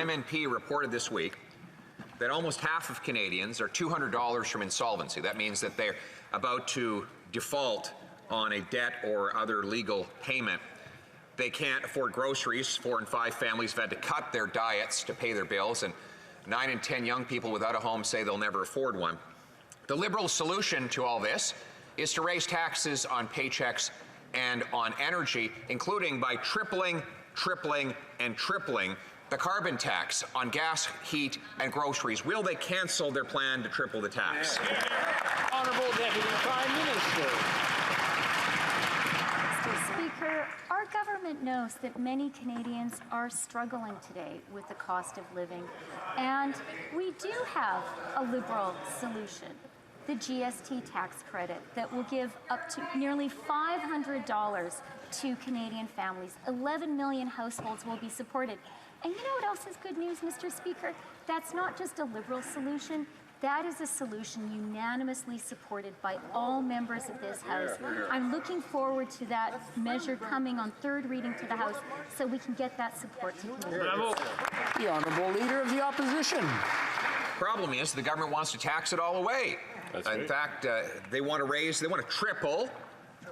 MNP reported this week that almost half of Canadians are $200 from insolvency. That means that they're about to default on a debt or other legal payment. They can't afford groceries. 4 and 5 families have had to cut their diets to pay their bills, and 9 in 10 young people without a home say they'll never afford one. The Liberal solution to all this is to raise taxes on paychecks and on energy, including by tripling the carbon tax on gas, heat, and groceries. Will they cancel their plan to triple the tax? Honourable Deputy Prime Minister. Mr. Speaker, our government knows that many Canadians are struggling today with the cost of living, and we do have a Liberal solution. The GST tax credit that will give up to nearly $500 to Canadian families. 11 million households will be supported. And you know what else is good news, Mr. Speaker? That's not just a Liberal solution. That is a solution unanimously supported by all members of this House. I'm looking forward to that measure coming on third reading to the House so we can get that support to Canadians. The Honourable Leader of the Opposition. Problem is, the government wants to tax it all away. In fact, they want to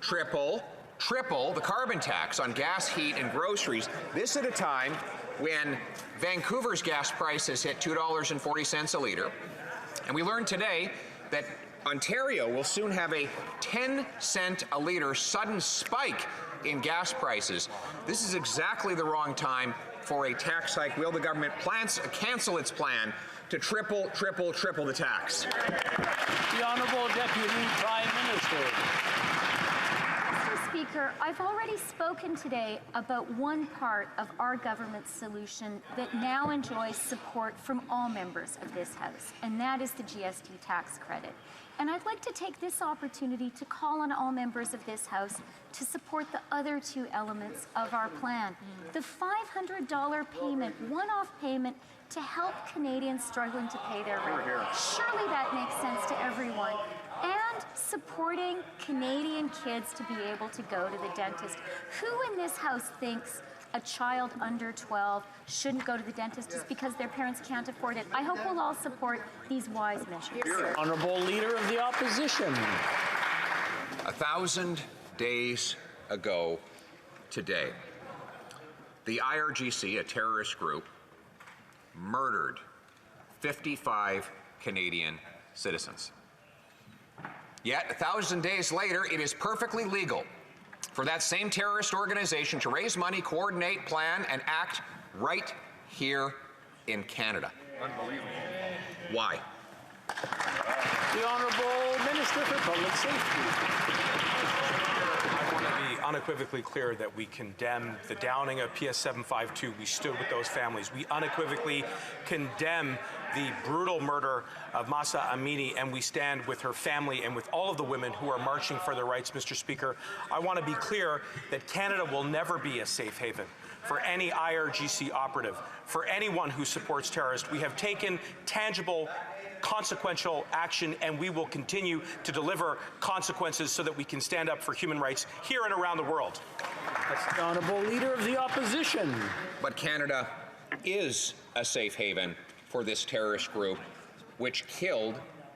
triple the carbon tax on gas, heat, and groceries. This at a time when Vancouver's gas prices hit $2.40 a litre. And we learned today that Ontario will soon have a 10-cent a litre sudden spike in gas prices. This is exactly the wrong time for a tax hike. Will the government cancel its plan to triple the tax? The Honourable Deputy Prime Minister. Mr. Speaker, I've already spoken today about one part of our government's solution that now enjoys support from all members of this House, and that is the GST tax credit. And I'd like to take this opportunity to call on all members of this House to support the other 2 elements of our plan. The $500 payment, one-off payment, to help Canadians struggling to pay their rent. Surely that makes sense to everyone. And supporting Canadian kids to be able to go to the dentist. Who in this House thinks a child under 12 shouldn't go to the dentist just because their parents can't afford it? I hope we'll all support these wise measures. Honourable Leader of the Opposition. 1,000 days ago today, the IRGC, a terrorist group, murdered 55 Canadian citizens. Yet, 1,000 days later, it is perfectly legal for that same terrorist organization to raise money, coordinate, plan, and act right here in Canada. Unbelievable. Why? The Honourable Minister for Public Safety. I want to be unequivocally clear that we condemn the downing of PS 752. We stood with those families. We unequivocally condemn the brutal murder of Mahsa Amini, and we stand with her family and with all of the women who are marching for their rights, Mr. Speaker. I want to be clear that Canada will never be a safe haven for any IRGC operative, for anyone who supports terrorists. We have taken tangible, consequential action, and we will continue to deliver consequences so that we can stand up for human rights here and around the world. That's the Honourable Leader of the Opposition. But Canada is a safe haven for this terrorist group, which killed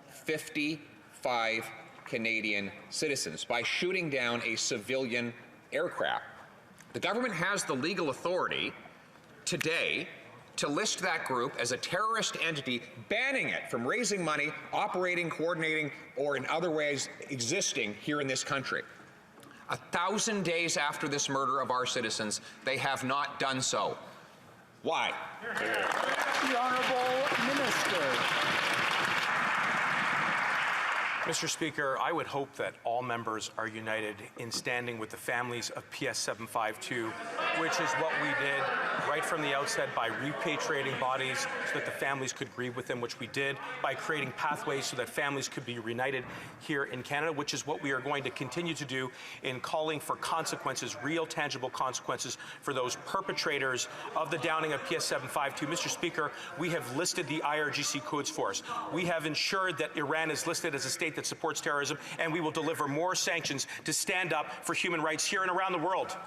55 Canadian citizens by shooting down a civilian aircraft. The government has the legal authority today to list that group as a terrorist entity, banning it from raising money, operating, coordinating, or in other ways existing here in this country. 1,000 days after this murder of our citizens, they have not done so. Why? The Honourable Minister. Mr. Speaker, I would hope that all members are united in standing with the families of PS 752, which is what we did right from the outset by repatriating bodies so that the families could grieve with them, which we did by creating pathways so that families could be reunited here in Canada, which is what we are going to continue to do in calling for consequences, real tangible consequences for those perpetrators of the downing of PS 752. Mr. Speaker, we have listed the IRGC codes for us. We have ensured that Iran is listed as a state that supports terrorism, and we will deliver more sanctions to stand up for human rights here and around the world.